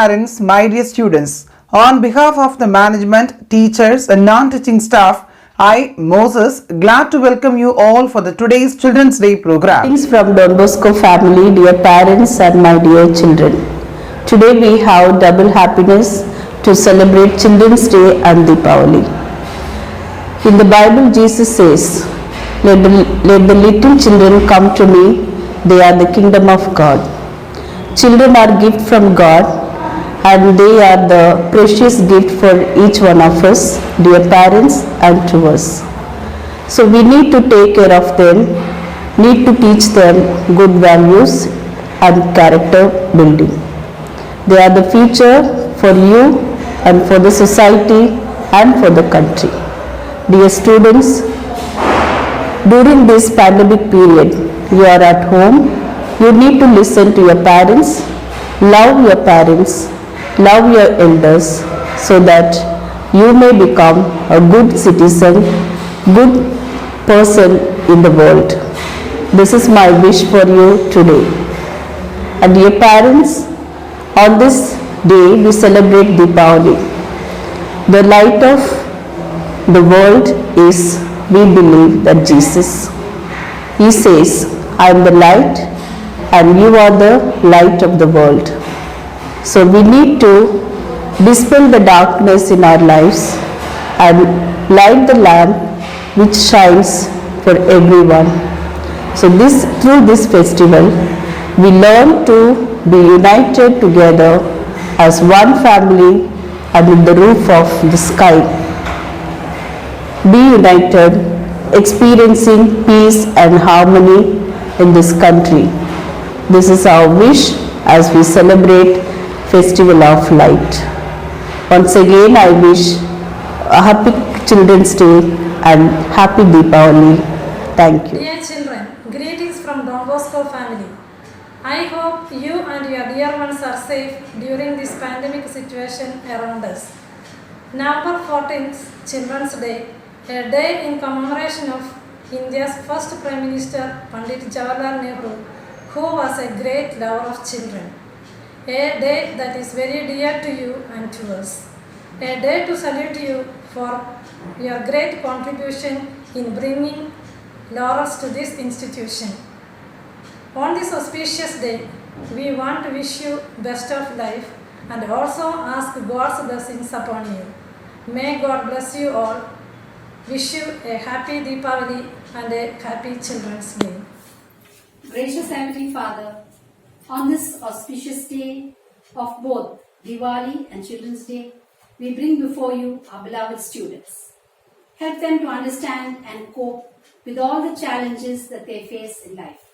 parents, my dear students, on behalf of the management, teachers and non-teaching staff, I, Moses, glad to welcome you all for the today's Children's Day program. Greetings from Don Bosco family, dear parents and my dear children. Today we have double happiness to celebrate Children's Day and Deepavali. In the Bible, Jesus says, let the little children come to me, they are the kingdom of God. Children are gift from God and they are the precious gift for each one of us, dear parents, and to us. So we need to take care of them, need to teach them good values and character building. They are the future for you and for the society and for the country. Dear students, during this pandemic period, you are at home, you need to listen to your parents, love your elders, so that you may become a good citizen, good person in the world. This is my wish for you today. And dear parents, on this day we celebrate Deepavali. The light of the world is, we believe that Jesus. He says, I am the light and you are the light of the world. So we need to dispel the darkness in our lives and light the lamp which shines for everyone. So through this festival, we learn to be united together as one family under the roof of the sky. Be united, experiencing peace and harmony in this country. This is our wish as we celebrate Festival of Light. Once again, I wish a happy Children's Day and happy Deepavali. Thank you. Dear children, greetings from Don Bosco family. I hope you and your dear ones are safe during this pandemic situation around us. November 14th, Children's Day, a day in commemoration of India's first Prime Minister Pandit Jawaharlal Nehru, who was a great lover of children. A day that is very dear to you and to us. A day to salute you for your great contribution in bringing laurels to this institution. On this auspicious day, we want to wish you best of life and also ask God's blessings upon you. May God bless you all. Wish you a happy Deepavali and a happy Children's Day. Gracious Heavenly Father, on this auspicious day of both Diwali and Children's Day, we bring before you our beloved students. Help them to understand and cope with all the challenges that they face in life.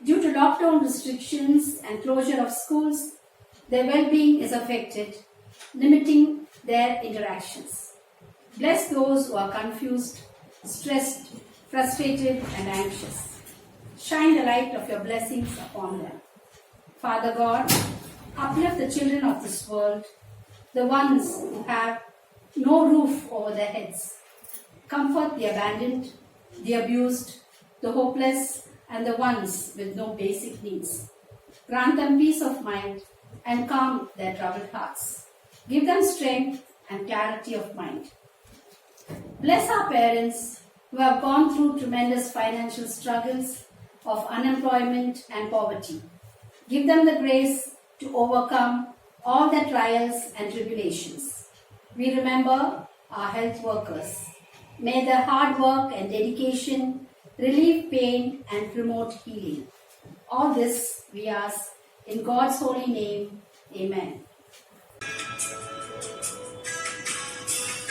Due to lockdown restrictions and closure of schools, their well-being is affected, limiting their interactions. Bless those who are confused, stressed, frustrated, and anxious. Shine the light of your blessings upon them. Father God, uplift the children of this world, the ones who have no roof over their heads. Comfort the abandoned, the abused, the hopeless, and the ones with no basic needs. Grant them peace of mind and calm their troubled hearts. Give them strength and clarity of mind. Bless our parents who have gone through tremendous financial struggles of unemployment and poverty. Give them the grace to overcome all their trials and tribulations. We remember our health workers. May their hard work and dedication relieve pain and promote healing. All this we ask in God's holy name. Amen.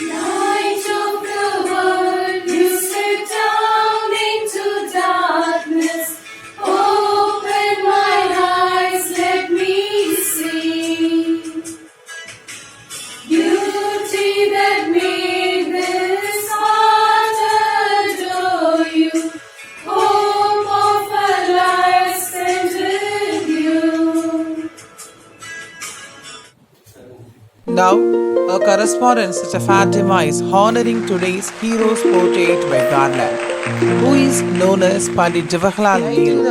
Light of the world, you step down into darkness. Open my eyes, let me see beauty that made this heart adore you. Hope of a life spent with you. Now, a correspondent such a Fatima is honoring today's hero's portrait by Garland, who is known as Pandit Jawaharlal Nehru.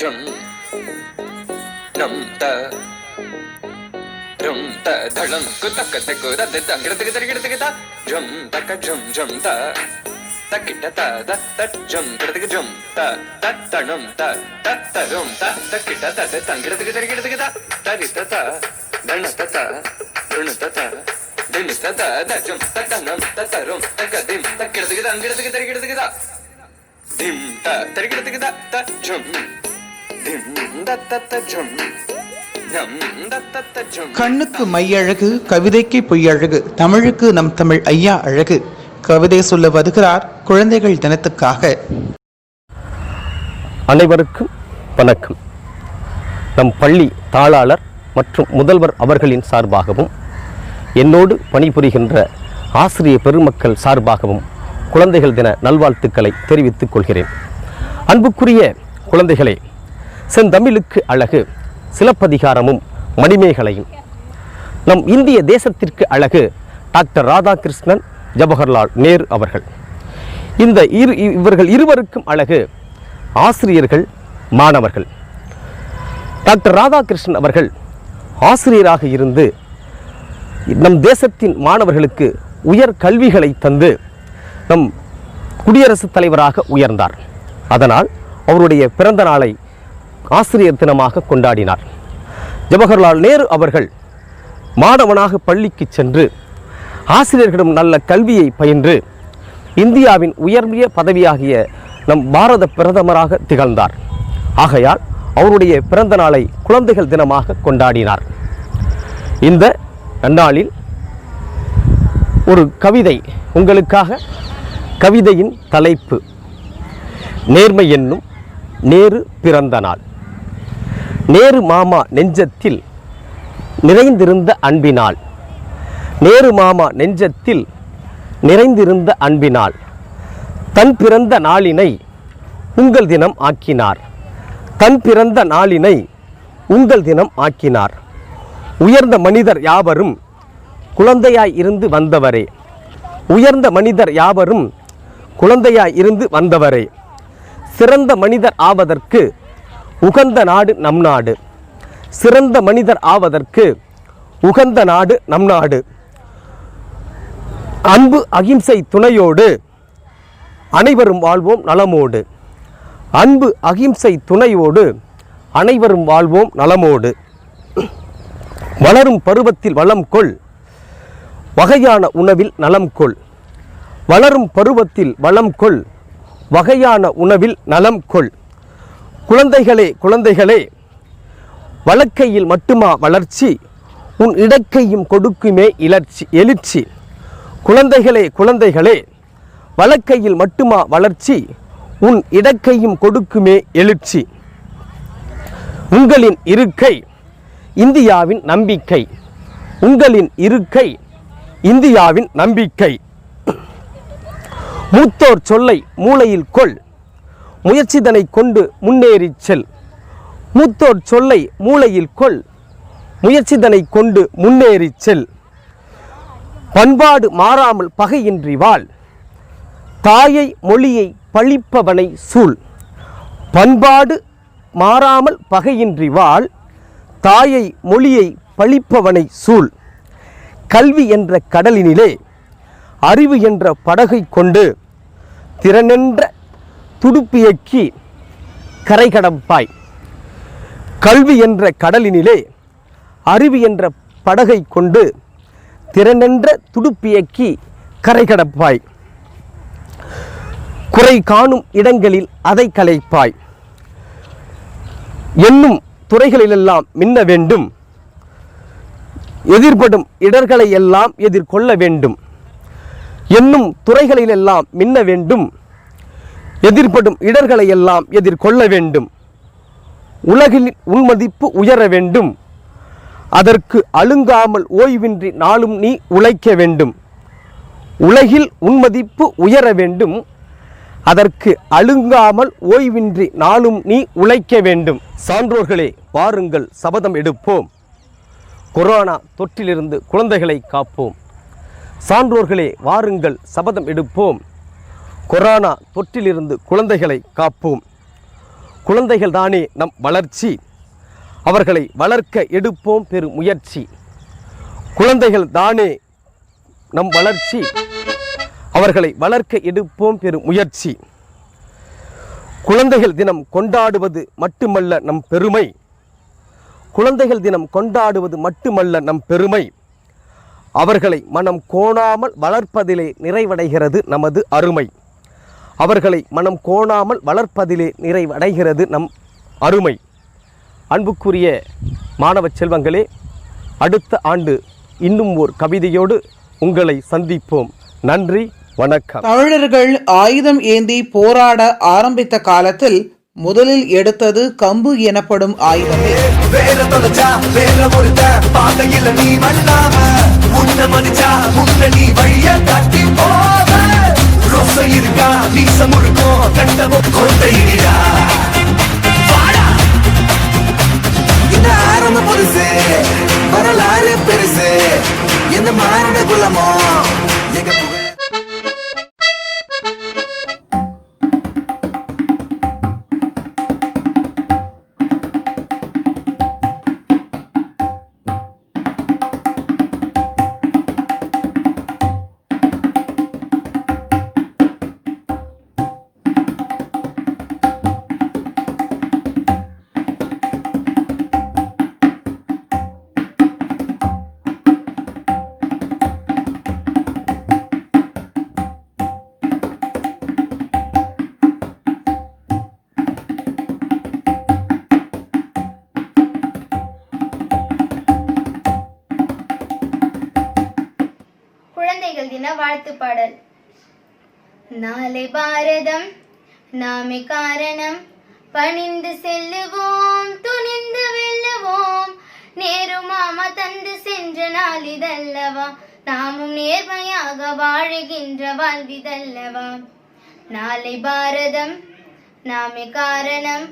Jum num ta drum ta dhalam kutak tak da da da gida gida gida gida jum tak jum ta takita ta da ta jum gida jum ta tanum ta rum ta takita ta da gida gida gida gida ta rita ta dana ta run ta din ta da jum ta tanum ta rum ta dim ta gida gida dim ta gida gida ta jum கண்ணுக்கு மையழகு, கவிதைக்கு பொய்யழகு, தமிழுக்கு நம் தமிழ் ஐயா அழகு. கவிதை சொல்ல வருகிறார் குழந்தைகள் தினத்துக்காக. அனைவருக்கும் வணக்கம். நம் பள்ளி தாளாளர் மற்றும் முதல்வர் அவர்களின் சார்பாகவும் என்னோடு பணிபுரிகின்ற ஆசிரிய பெருமக்கள் சார்பாகவும் குழந்தைகள் தின நல்வாழ்த்துக்களை தெரிவித்துக் கொள்கிறேன். அன்புக்குரிய குழந்தைகளே, செந்தமிழுக்கு அழகு சிலப்பதிகாரமும் மணிமேகலையும். நம் இந்திய தேசத்திற்கு அழகு டாக்டர் ராதாகிருஷ்ணன், ஜவஹர்லால் நேரு அவர்கள். இவர்கள் இருவருக்கும் அழகு ஆசிரியர்கள், மாணவர்கள். டாக்டர் ராதாகிருஷ்ணன் அவர்கள் ஆசிரியராக இருந்து நம் தேசத்தின் மாணவர்களுக்கு உயர் கல்விகளை தந்து நம் குடியரசுத் தலைவராக உயர்ந்தார். அதனால் அவருடைய பிறந்த நாளை ஆசிரியர் தினமாக கொண்டாடினார். ஜவஹர்லால் நேரு அவர்கள் மாணவனாக பள்ளிக்கு சென்று ஆசிரியர்களிடம் நல்ல கல்வியை பயின்று இந்தியாவின் உயர்ந்த பதவியாகிய நம் பாரத பிரதமராக திகழ்ந்தார். ஆகையால் அவருடைய பிறந்த நாளை குழந்தைகள் தினமாக கொண்டாடினார். இந்த நன்னாளில் ஒரு கவிதை உங்களுக்காக. கவிதையின் தலைப்பு நேர்மை என்னும் நேரு பிறந்த நாள். நேரு மாமா நெஞ்சத்தில் நிறைந்திருந்த அன்பினால், நேரு மாமா நெஞ்சத்தில் நிறைந்திருந்த அன்பினால் தன் பிறந்த நாளினை உங்கள் தினம் ஆக்கினார். தன் பிறந்த நாளினை உங்கள் தினம் ஆக்கினார். உயர்ந்த மனிதர் யாவரும் குழந்தையாய் இருந்து வந்தவரே. உயர்ந்த மனிதர் யாவரும் குழந்தையாய் இருந்து வந்தவரே. சிறந்த மனிதர் ஆவதற்கு உகந்த நாடு நம் நாடு. சிறந்த மனிதர் ஆவதற்கு உகந்த நாடு நம் நாடு. அன்பு அகிம்சை துணையோடு அனைவரும் வாழ்வோம் நலமோடு. அன்பு அகிம்சை துணையோடு அனைவரும் வாழ்வோம் நலமோடு. வளரும் பருவத்தில் வளம் கொள், வகையான உணவில் நலம் கொள். வளரும் பருவத்தில் வளம் கொள், வகையான உணவில் நலம் கொள். குழந்தைகளே குழந்தைகளே, வலக்கையில் மட்டுமா வளர்ச்சி, உன் இடக்கையும் கொடுக்குமே எழுச்சி. குழந்தைகளே குழந்தைகளே, வலக்கையில் மட்டுமா வளர்ச்சி, உன் இடக்கையும் கொடுக்குமே எழுச்சி. உங்களின் இருக்கை இந்தியாவின் நம்பிக்கை. உங்களின் இருக்கை இந்தியாவின் நம்பிக்கை. மூத்தோர் சொல்லை மூளையில் கொள், முயற்சிதனை கொண்டு முன்னேறி செல். மூத்தோர் சொல்லை மூளையில் கொள், முயற்சிதனை கொண்டு முன்னேறி செல். பண்பாடு மாறாமல் பகையின்றி வாழ், தாயை மொழியை பழிப்பவனை சூழ். பண்பாடு மாறாமல் பகையின்றி வாழ், தாயை மொழியை பழிப்பவனை சூழ். கல்வி என்ற கடலினிலே அறிவு என்ற படகை கொண்டு திறனென்ற துடுப்பியக்கி கரை கடப்பாய். கல்வி என்ற கடலினிலே அறிவு என்ற படகை கொண்டு திறனென்ற துடுப்பியக்கி கரை கடப்பாய். குறை காணும் இடங்களில் அதை கலைப்பாய். என்னும் துறைகளிலெல்லாம் மின்ன வேண்டும். எதிர்படும் இடர்களை எல்லாம் எதிர்கொள்ள வேண்டும். என்னும் துறைகளிலெல்லாம் மின்ன வேண்டும். எதிர்படும் இடர்களை எல்லாம் எதிர்கொள்ள வேண்டும். உலகில் உள்மதிப்பு உயர வேண்டும். அதற்கு அழுங்காமல் ஓய்வின்றி நாளும் நீ உழைக்க வேண்டும். உலகில் உன்மதிப்பு உயர வேண்டும். அதற்கு அழுங்காமல் ஓய்வின்றி நாளும் நீ உழைக்க வேண்டும். சான்றோர்களே, வாருங்கள் சபதம் எடுப்போம். கொரோனா தொற்றிலிருந்து குழந்தைகளை காப்போம். சான்றோர்களே, வாருங்கள் சபதம் எடுப்போம். கொரோனா தொற்றிலிருந்து குழந்தைகளை காப்போம். குழந்தைகள் தானே நம் வளர்ச்சி. அவர்களை வளர்க்க எடுப்போம் பெரு முயற்சி. குழந்தைகள் தானே நம் வளர்ச்சி. அவர்களை வளர்க்க எடுப்போம் பெரு முயற்சி. குழந்தைகள் தினம் கொண்டாடுவது மட்டுமல்ல நம் பெருமை. குழந்தைகள் தினம் கொண்டாடுவது மட்டுமல்ல நம் பெருமை. அவர்களை மனம் கோணாமல் வளர்ப்பதிலே நிறைவடைகிறது நமது அருமை. அவர்களை மனம் கோணாமல் வளர்ப்பதிலே நிறைவடைகிறது நம் அருமை. அன்புக்குரிய மாணவ செல்வங்களே, அடுத்த ஆண்டு இன்னும் ஓர் கவிதையோடு உங்களை சந்திப்போம். நன்றி, வணக்கம். தமிழர்கள் ஆயுதம் ஏந்தி போராட ஆரம்பித்த காலத்தில் முதலில் எடுத்தது கம்பு எனப்படும் ஆயுதமே. வரலாறு பெருசு இந்த மாநில குலமோ எங்க குழந்தைகள் தின வாழ்த்து பாடல். நாளை பாரதம் நாமே காரணம், பணிந்து செல்லுவோம், துணிந்து வெல்லுவோம். நேரு மாமா தந்து சென்ற நாள் இதல்லவா, நாமும் நேர்மையாக வாழுகின்ற வாழ்விதல்லவா. நாளை பாரதம் நாமே காரணம்,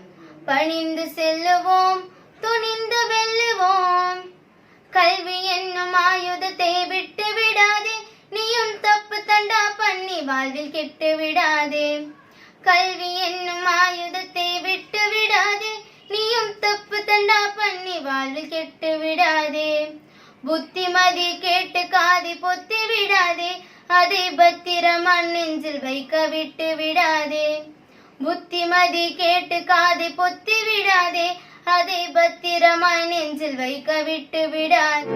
பணிந்து செல்லுவோம், துணிந்து வெல்லுவோம். கல்வி என்னும் ஆயுதத்தை விட்டு விடாதே, நீயும் தப்பு தண்டா பண்ணி வாழ்வில் கெட்டு விடாதே. கல்வி என்னும் ஆயுதத்தை விட்டு விடாதே, நீயும் தப்பு தண்டா பண்ணி வாழ்வில் கெட்டு விடாதே. புத்திமதி கேட்டு காதி பொத்தி விடாதே, அதை பத்திரமா நெஞ்சில் வைக்க விட்டு விடாதே. புத்திமதி கேட்டு காதி பொத்தி விடாதே, அதை பத்திரமாய் நெஞ்சில் வைக்க விட்டு விடாதே.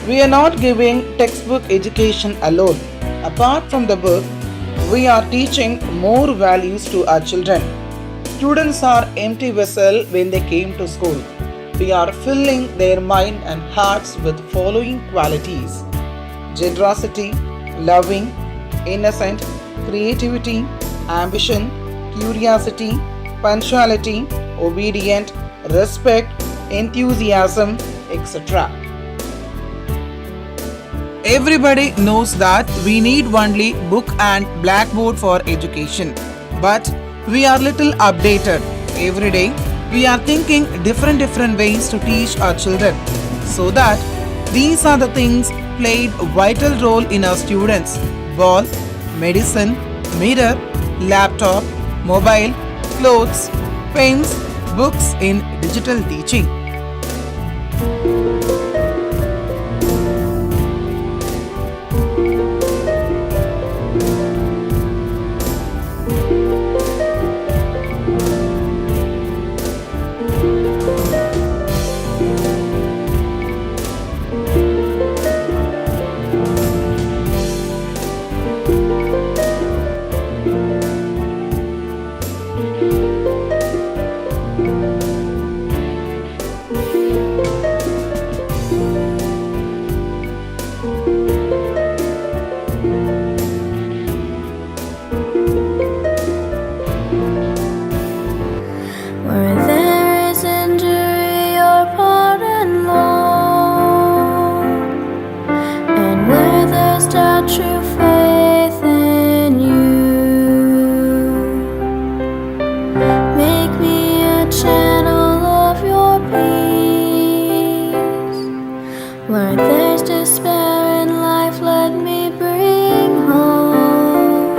We are not giving textbook education alone. Apart from the book, we are teaching more values to our children. Students are empty vessel when they came to school. We are filling their mind and hearts with following qualities: generosity, loving, innocent, creativity, ambition, curiosity, punctuality, obedient, respect, enthusiasm, etc. Everybody knows that we need only book and blackboard for education. But we are little updated. Every day we are thinking different ways to teach our children, so that these are the things played a vital role in our students: ball, medicine, mirror, laptop, mobile, clothes, pens, textbooks in digital teaching. Where there is injury or pardon long, and where there's doubt, true faith in you, make me a channel of your peace. Where there's despair in life, let me bring hope.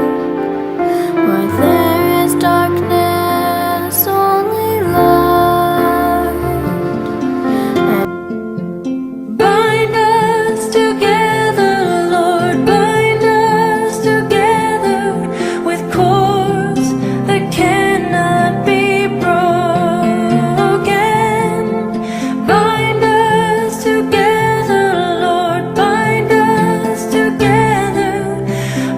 Where there is darkness, only light. Bind us together, Lord, bind us together with cords that cannot be broken. Bind us together, Lord, bind us together,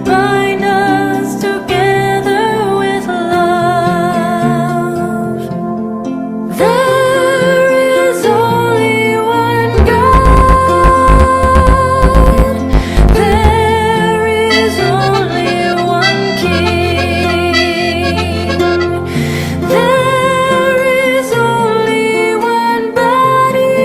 bind us together with love. There is only one God. There is only one King. There is only one body.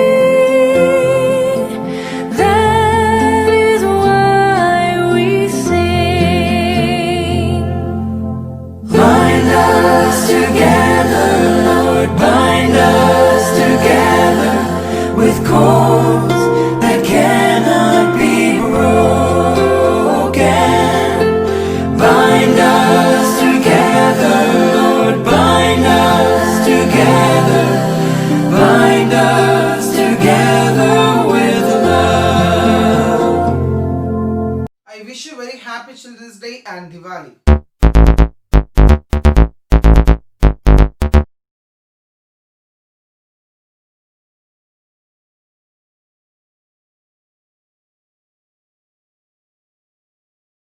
That is why we sing. Bind us together, Lord, bind us together with cords that cannot be broken. Bind us together, Lord, bind us together, bind us together with love. I wish you very happy Children's Day and Diwali.